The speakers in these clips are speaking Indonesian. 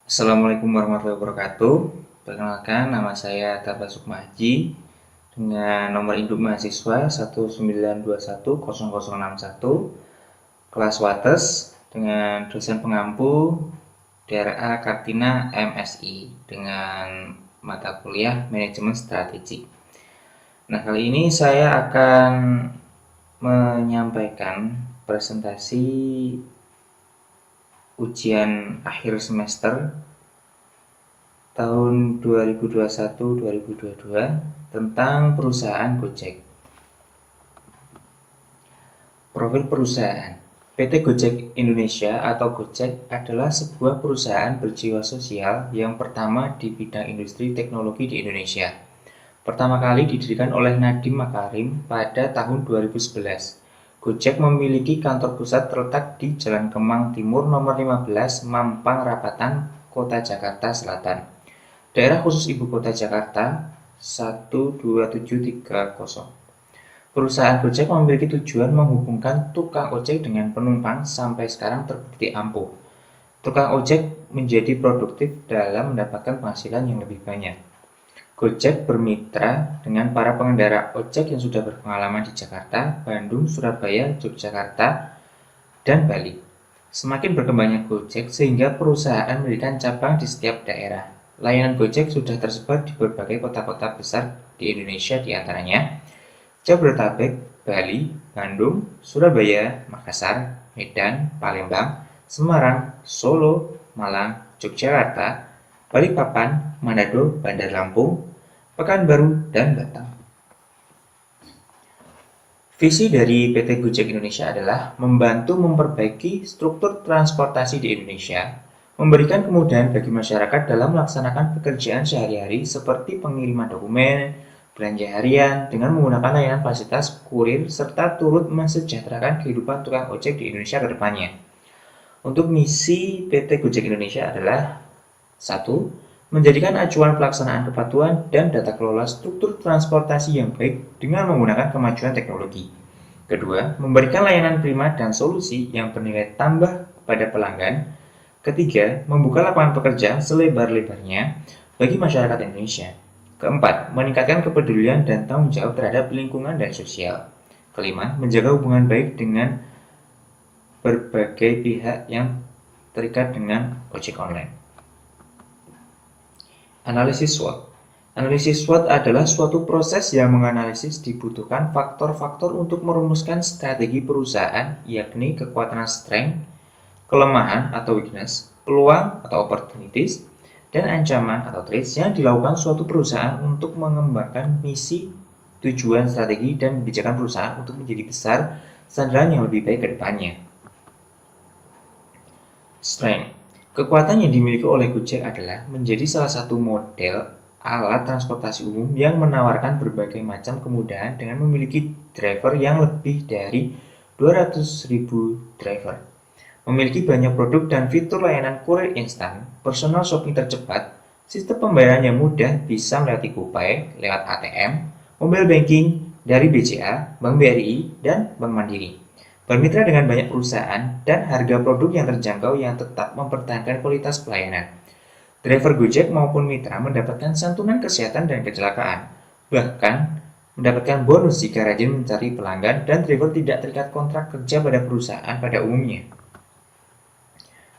Assalamualaikum warahmatullahi wabarakatuh. Perkenalkan, nama saya Tata Sukmaji dengan nomor induk mahasiswa 192100061, kelas Wates dengan dosen pengampu DRA Kartina MSI dengan mata kuliah Manajemen Strategi. Nah, kali ini saya akan menyampaikan presentasi ujian akhir semester tahun 2021-2022 tentang perusahaan Gojek. Profil perusahaan PT Gojek Indonesia atau Gojek adalah sebuah perusahaan berjiwa sosial yang pertama di bidang industri teknologi di Indonesia. Pertama kali didirikan oleh Nadiem Makarim pada tahun 2011. Gojek memiliki kantor pusat terletak di Jalan Kemang Timur nomor 15, Mampang Rapatan, Kota Jakarta Selatan. Daerah khusus Ibu Kota Jakarta 12730. Perusahaan Gojek memiliki tujuan menghubungkan tukang ojek dengan penumpang sampai sekarang terbukti ampuh. Tukang ojek menjadi produktif dalam mendapatkan penghasilan yang lebih banyak. Gojek bermitra dengan para pengendara ojek yang sudah berpengalaman di Jakarta, Bandung, Surabaya, Yogyakarta, dan Bali. Semakin berkembangnya Gojek sehingga perusahaan mendirikan cabang di setiap daerah. Layanan Gojek sudah tersebar di berbagai kota-kota besar di Indonesia, diantaranya Jabodetabek, Bali, Bandung, Surabaya, Makassar, Medan, Palembang, Semarang, Solo, Malang, Yogyakarta, Balikpapan, Manado, Bandar Lampung, Pekanbaru, dan Batam. Visi dari PT Gojek Indonesia adalah membantu memperbaiki struktur transportasi di Indonesia, memberikan kemudahan bagi masyarakat dalam melaksanakan pekerjaan sehari-hari seperti pengiriman dokumen, belanja harian dengan menggunakan layanan fasilitas kurir serta turut mensejahterakan kehidupan tukang ojek di Indonesia ke depannya. Untuk misi PT Gojek Indonesia adalah 1. Menjadikan acuan pelaksanaan kepatuhan dan data kelola struktur transportasi yang baik dengan menggunakan kemajuan teknologi. Kedua, memberikan layanan prima dan solusi yang bernilai tambah kepada pelanggan. Ketiga, membuka lapangan pekerjaan selebar-lebarnya bagi masyarakat Indonesia. Keempat, meningkatkan kepedulian dan tanggung jawab terhadap lingkungan dan sosial. Kelima, menjaga hubungan baik dengan berbagai pihak yang terikat dengan ojek online. Analisis SWOT. Analisis SWOT adalah suatu proses yang menganalisis dibutuhkan faktor-faktor untuk merumuskan strategi perusahaan, yakni kekuatan strength, kelemahan atau weakness, peluang atau opportunities, dan ancaman atau threats yang dilakukan suatu perusahaan untuk mengembangkan misi, tujuan, strategi, dan kebijakan perusahaan untuk menjadi besar sandaran yang lebih baik ke depannya. Strength. Kekuatan yang dimiliki oleh Gojek adalah menjadi salah satu model alat transportasi umum yang menawarkan berbagai macam kemudahan dengan memiliki driver yang lebih dari 200.000 driver. Memiliki banyak produk dan fitur layanan kurir instan, personal shopping tercepat, sistem pembayaran yang mudah bisa melewati GoPay lewat ATM, mobile banking dari BCA, Bank BRI, dan Bank Mandiri. Bermitra dengan banyak perusahaan dan harga produk yang terjangkau yang tetap mempertahankan kualitas pelayanan. Driver Gojek maupun mitra mendapatkan santunan kesehatan dan kecelakaan, bahkan mendapatkan bonus jika rajin mencari pelanggan dan driver tidak terikat kontrak kerja pada perusahaan pada umumnya.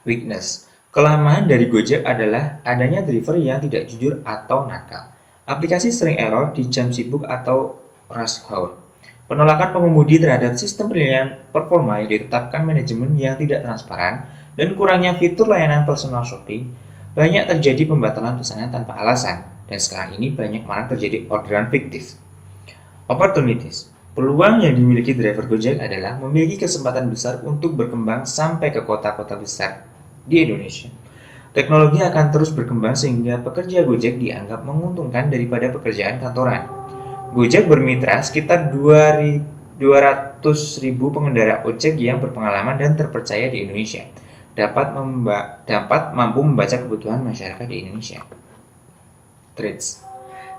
Weakness. Kelemahan dari Gojek adalah adanya driver yang tidak jujur atau nakal. Aplikasi sering error di jam sibuk atau rush hour. Penolakan pengemudi terhadap sistem penilaian performa yang ditetapkan manajemen yang tidak transparan dan kurangnya fitur layanan personal shopping, banyak terjadi pembatalan pesanan tanpa alasan, dan sekarang ini banyak malah terjadi orderan fiktif. Opportunities. Peluang yang dimiliki driver Gojek adalah memiliki kesempatan besar untuk berkembang sampai ke kota-kota besar di Indonesia. Teknologi akan terus berkembang sehingga pekerja Gojek dianggap menguntungkan daripada pekerjaan kantoran. Gojek bermitra sekitar 200.000 pengendara ojek yang berpengalaman dan terpercaya di Indonesia, dapat mampu membaca kebutuhan masyarakat di Indonesia. Threats.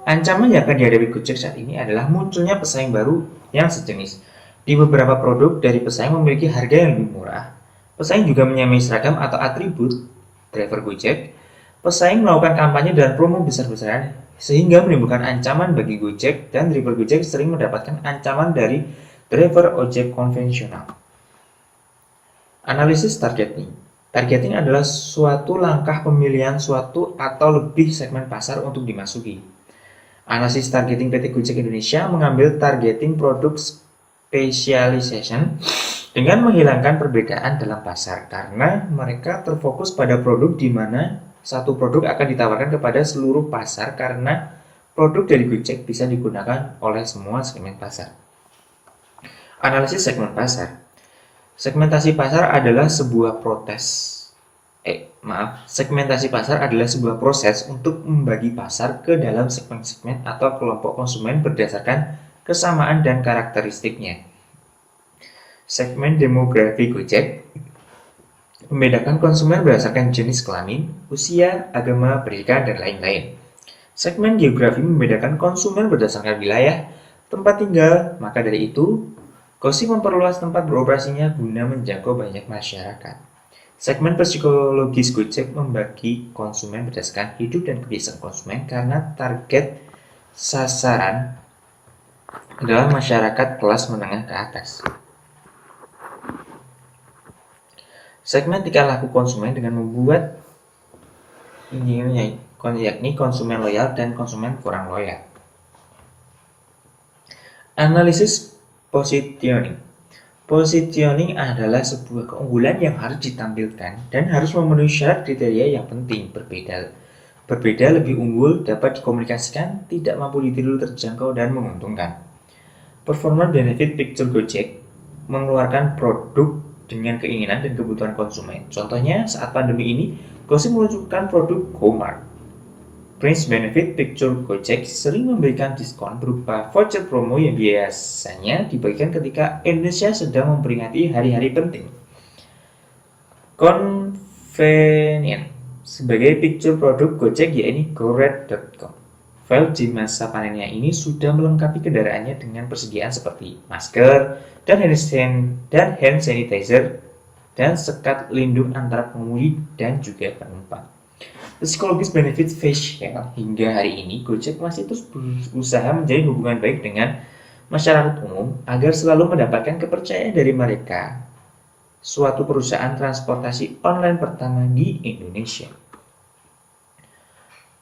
Ancaman yang akan dihadapi Gojek saat ini adalah munculnya pesaing baru yang sejenis. Di beberapa produk dari pesaing memiliki harga yang lebih murah. Pesaing juga menyamai seragam atau atribut driver Gojek. Pesaing melakukan kampanye dan promo besar-besaran sehingga menimbulkan ancaman bagi Gojek, dan driver Gojek sering mendapatkan ancaman dari driver ojek konvensional. Analisis targeting. Targeting adalah suatu langkah pemilihan suatu atau lebih segmen pasar untuk dimasuki. Analisis targeting PT Gojek Indonesia mengambil targeting produk specialization dengan menghilangkan perbedaan dalam pasar karena mereka terfokus pada produk di mana satu produk akan ditawarkan kepada seluruh pasar karena produk dari Gojek bisa digunakan oleh semua segmen pasar. Analisis segmen pasar. Segmentasi pasar adalah sebuah segmentasi pasar adalah sebuah proses untuk membagi pasar ke dalam segmen-segmen atau kelompok konsumen berdasarkan kesamaan dan karakteristiknya. Segmen demografi Gojek membedakan konsumen berdasarkan jenis kelamin, usia, agama, pendidikan, dan lain-lain. Segmen geografi membedakan konsumen berdasarkan wilayah, tempat tinggal, maka dari itu, Gojek memperluas tempat beroperasinya guna menjangkau banyak masyarakat. Segmen psikologis Gojek membagi konsumen berdasarkan hidup dan kebiasaan konsumen karena target sasaran adalah masyarakat kelas menengah ke atas. Segmen tingkah laku konsumen dengan membuat yakni konsumen loyal dan konsumen kurang loyal. Analisis positioning. Positioning adalah sebuah keunggulan yang harus ditampilkan dan harus memenuhi syarat kriteria yang penting. Berbeda lebih unggul, dapat dikomunikasikan, tidak mampu ditiru, terjangkau, dan menguntungkan. Performance benefit picture Gojek mengeluarkan produk dengan keinginan dan kebutuhan konsumen. Contohnya, saat pandemi ini, Gojek meluncurkan produk GoMart. Prince benefit picture Gojek sering memberikan diskon berupa voucher promo yang biasanya dibagikan ketika Indonesia sedang memperingati hari-hari penting. Convenient sebagai picture produk Gojek yakni GoRed.com. File di masa panennya ini sudah melengkapi kendaraannya dengan persediaan seperti masker dan hand sanitizer dan sekat lindung antara pengemudi dan juga penumpang. Psikologis benefit facial hingga hari ini Gojek masih terus berusaha menjalin hubungan baik dengan masyarakat umum agar selalu mendapatkan kepercayaan dari mereka, suatu perusahaan transportasi online pertama di Indonesia.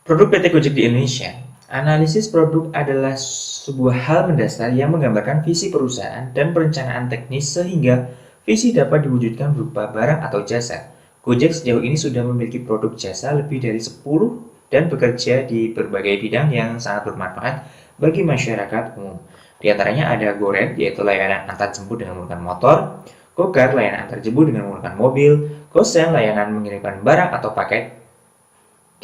Produk PT Gojek di Indonesia. Analisis produk adalah sebuah hal mendasar yang menggambarkan visi perusahaan dan perencanaan teknis sehingga visi dapat diwujudkan berupa barang atau jasa. Gojek sejauh ini sudah memiliki produk jasa lebih dari 10 dan bekerja di berbagai bidang yang sangat bermanfaat bagi masyarakat umum. Di antaranya ada GoRed, yaitu layanan antar jemput dengan menggunakan motor, GoCar, layanan antar jemput dengan menggunakan mobil, GoSend, layanan mengirimkan barang atau paket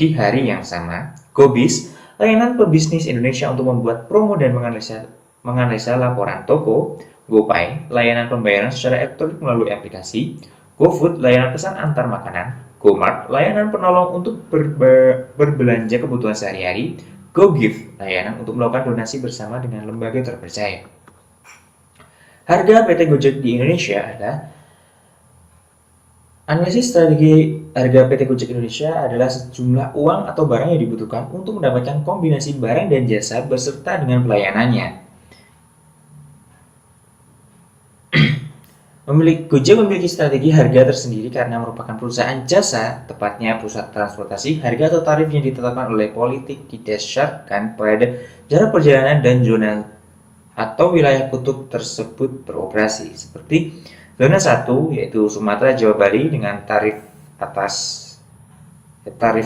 di hari yang sama, GoBiz, layanan pebisnis Indonesia untuk membuat promo dan menganalisa laporan toko, GoPay, layanan pembayaran secara elektronik melalui aplikasi, GoFood, layanan pesan antar makanan, GoMart, layanan penolong untuk berbelanja kebutuhan sehari-hari, GoGive, layanan untuk melakukan donasi bersama dengan lembaga terpercaya. Harga PT Gojek di Indonesia adalah analisis strategi harga PT Gojek Indonesia adalah sejumlah uang atau barang yang dibutuhkan untuk mendapatkan kombinasi barang dan jasa beserta dengan pelayanannya. Gojek memiliki strategi harga tersendiri karena merupakan perusahaan jasa, tepatnya pusat transportasi. Harga atau tarif yang ditetapkan oleh politik didasarkan pada jarak perjalanan dan zona atau wilayah kutub tersebut beroperasi. Seperti zona 1 yaitu Sumatera, Jawa, Bali dengan tarif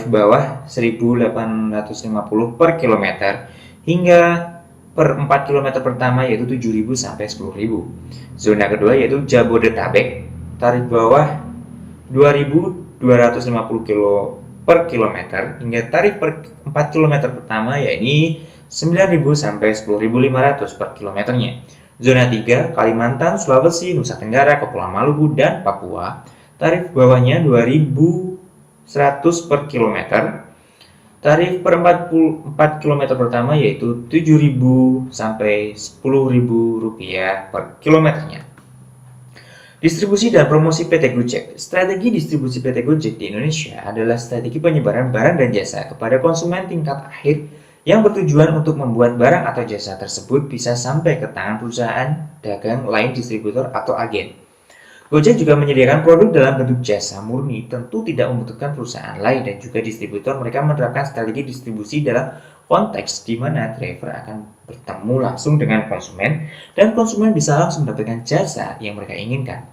bawah 1.850 per kilometer hingga per 4 km pertama yaitu 7.000 sampai 10.000. Zona kedua yaitu Jabodetabek, tarif bawah 2.250 kilo per kilometer hingga tarif per 4 km pertama yakni 9.000 sampai 10.500 per kilometernya. Zona 3 Kalimantan, Sulawesi, Nusa Tenggara, Kepulauan Maluku, dan Papua, tarif bawahnya 2.100 per kilometer. Tarif per 4 km pertama yaitu 7.000 sampai 10.000 rupiah per kilometernya. Distribusi dan promosi PT Gojek. Strategi distribusi PT Gojek di Indonesia adalah strategi penyebaran barang dan jasa kepada konsumen tingkat akhir yang bertujuan untuk membuat barang atau jasa tersebut bisa sampai ke tangan perusahaan dagang lain, distributor, atau agen. Gojek juga menyediakan produk dalam bentuk jasa murni, tentu tidak membutuhkan perusahaan lain, dan juga distributor. Mereka menerapkan strategi distribusi dalam konteks di mana driver akan bertemu langsung dengan konsumen dan konsumen bisa langsung mendapatkan jasa yang mereka inginkan.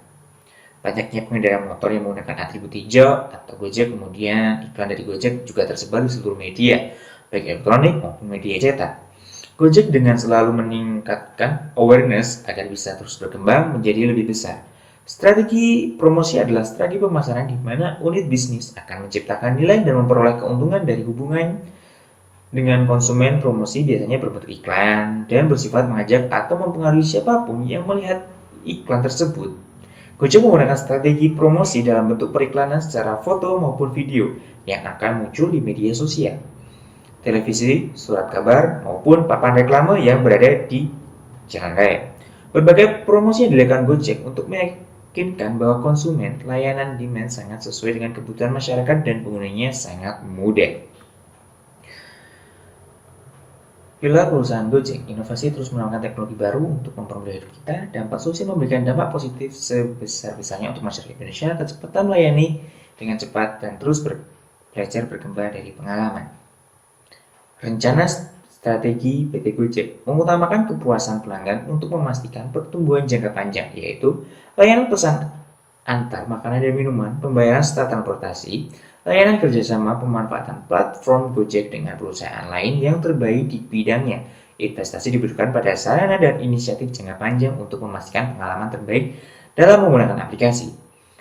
Banyaknya pengendara motor yang menggunakan atribut hijau atau Gojek, kemudian iklan dari Gojek juga tersebar di seluruh media, baik elektronik maupun media cetak. Gojek dengan selalu meningkatkan awareness agar bisa terus berkembang menjadi lebih besar. Strategi promosi adalah strategi pemasaran di mana unit bisnis akan menciptakan nilai dan memperoleh keuntungan dari hubungan dengan konsumen. Promosi biasanya berbentuk iklan dan bersifat mengajak atau mempengaruhi siapapun yang melihat iklan tersebut. Gojek menggunakan strategi promosi dalam bentuk periklanan secara foto maupun video yang akan muncul di media sosial, televisi, surat kabar, maupun papan reklame yang berada di jalan raya. Berbagai promosi yang dilakukan Gojek untuk meyakinkan bahwa konsumen layanan demand sangat sesuai dengan kebutuhan masyarakat dan penggunanya sangat mudah. Pilar perusahaan Gojek, inovasi terus menawarkan teknologi baru untuk mempermudah hidup kita. Dampak sosial memberikan dampak positif sebesar-besarnya untuk masyarakat Indonesia. Kecepatan melayani dengan cepat dan terus belajar berkembang dari pengalaman. Rencana strategi PT Gojek mengutamakan kepuasan pelanggan untuk memastikan pertumbuhan jangka panjang, yaitu layanan pesan antar makanan dan minuman, pembayaran setelah transportasi, layanan kerjasama, pemanfaatan platform Gojek dengan perusahaan lain yang terbaik di bidangnya. Investasi dibutuhkan pada sarana dan inisiatif jangka panjang untuk memastikan pengalaman terbaik dalam menggunakan aplikasi.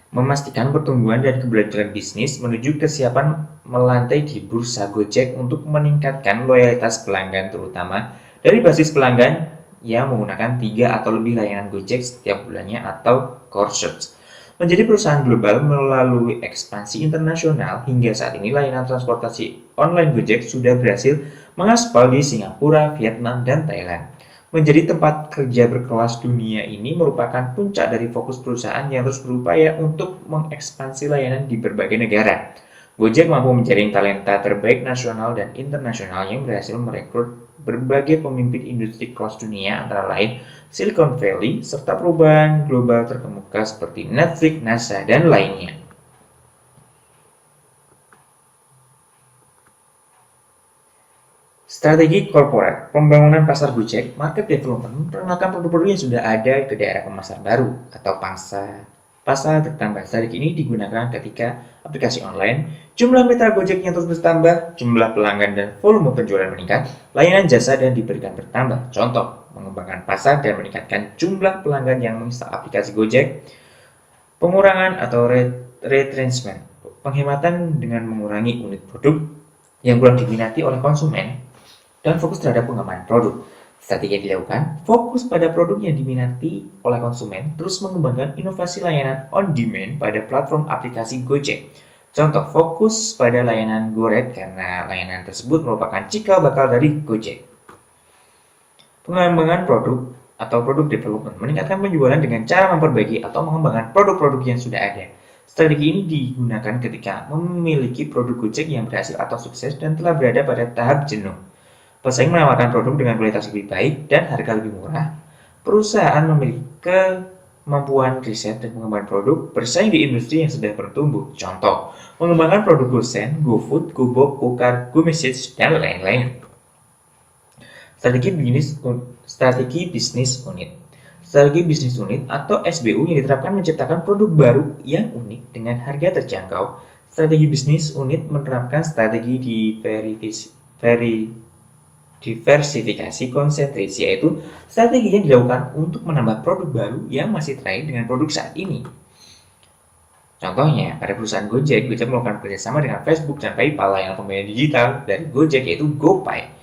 Memastikan pertumbuhan dan keberlanjutan bisnis menuju kesiapan melantai di bursa Gojek untuk meningkatkan loyalitas pelanggan, terutama dari basis pelanggan yang menggunakan 3 atau lebih layanan Gojek setiap bulannya atau core search. Menjadi perusahaan global melalui ekspansi internasional, hingga saat ini layanan transportasi online Gojek sudah berhasil mengaspal di Singapura, Vietnam, dan Thailand. Menjadi tempat kerja berkelas dunia ini merupakan puncak dari fokus perusahaan yang terus berupaya untuk mengekspansi layanan di berbagai negara. Gojek mampu menjaring talenta terbaik nasional dan internasional yang berhasil merekrut berbagai pemimpin industri kelas dunia, antara lain Silicon Valley, serta perubahan global terkemuka seperti Netflix, NASA, dan lainnya. Strategi corporate, pembangunan pasar Gojek, market development, memperkenalkan produk-produk yang sudah ada ke daerah pemasar baru atau pasar bertambah. Strategi ini digunakan ketika aplikasi online, jumlah mitra Gojek yang terus bertambah, jumlah pelanggan dan volume penjualan meningkat, layanan jasa dan diberikan bertambah. Contoh, mengembangkan pasar dan meningkatkan jumlah pelanggan yang menginstal aplikasi Gojek, pengurangan atau retrenchment, penghematan dengan mengurangi unit produk yang kurang diminati oleh konsumen, dan fokus terhadap pengembangan produk. Strategi yang dilakukan fokus pada produk yang diminati oleh konsumen, terus mengembangkan inovasi layanan on-demand pada platform aplikasi Gojek. Contoh, fokus pada layanan GoRed karena layanan tersebut merupakan cikal bakal dari Gojek. Pengembangan produk atau produk development, meningkatkan penjualan dengan cara memperbaiki atau mengembangkan produk-produk yang sudah ada. Strategi ini digunakan ketika memiliki produk Gojek yang berhasil atau sukses dan telah berada pada tahap jenuh. Pesaing menawarkan produk dengan kualitas lebih baik dan harga lebih murah. Perusahaan memiliki kemampuan riset dan pengembangan produk bersaing di industri yang sedang bertumbuh. Contoh, mengembangkan produk GoSend, GoFood, GoBox, GoCar, GoMessage, dan lain-lain. Strategi bisnis unit. Strategi bisnis unit atau SBU yang diterapkan menciptakan produk baru yang unik dengan harga terjangkau. Strategi bisnis unit menerapkan strategi diversifikasi konsentrasi, yaitu strategi yang dilakukan untuk menambah produk baru yang masih terkait dengan produk saat ini. Contohnya, pada perusahaan Gojek melakukan kerjasama dengan Facebook dan PayPal, layanan pembayaran digital dari Gojek yaitu GoPay.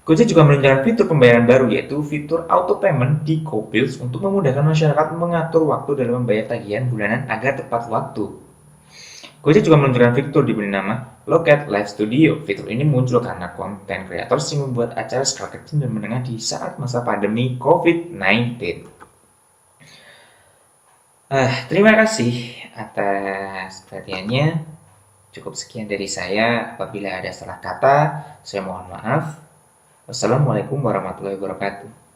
Gojek juga meluncurkan fitur pembayaran baru, yaitu fitur auto payment di GoBills untuk memudahkan masyarakat mengatur waktu dalam membayar tagihan bulanan agar tepat waktu. Gojek juga meluncurkan fitur diberi nama Loket Live Studio. Fitur ini muncul karena konten kreator yang membuat acara skala kecil dan menengah di saat masa pandemi COVID-19. Terima kasih atas perhatiannya. Cukup sekian dari saya. Apabila ada salah kata, saya mohon maaf. Wassalamualaikum warahmatullahi wabarakatuh.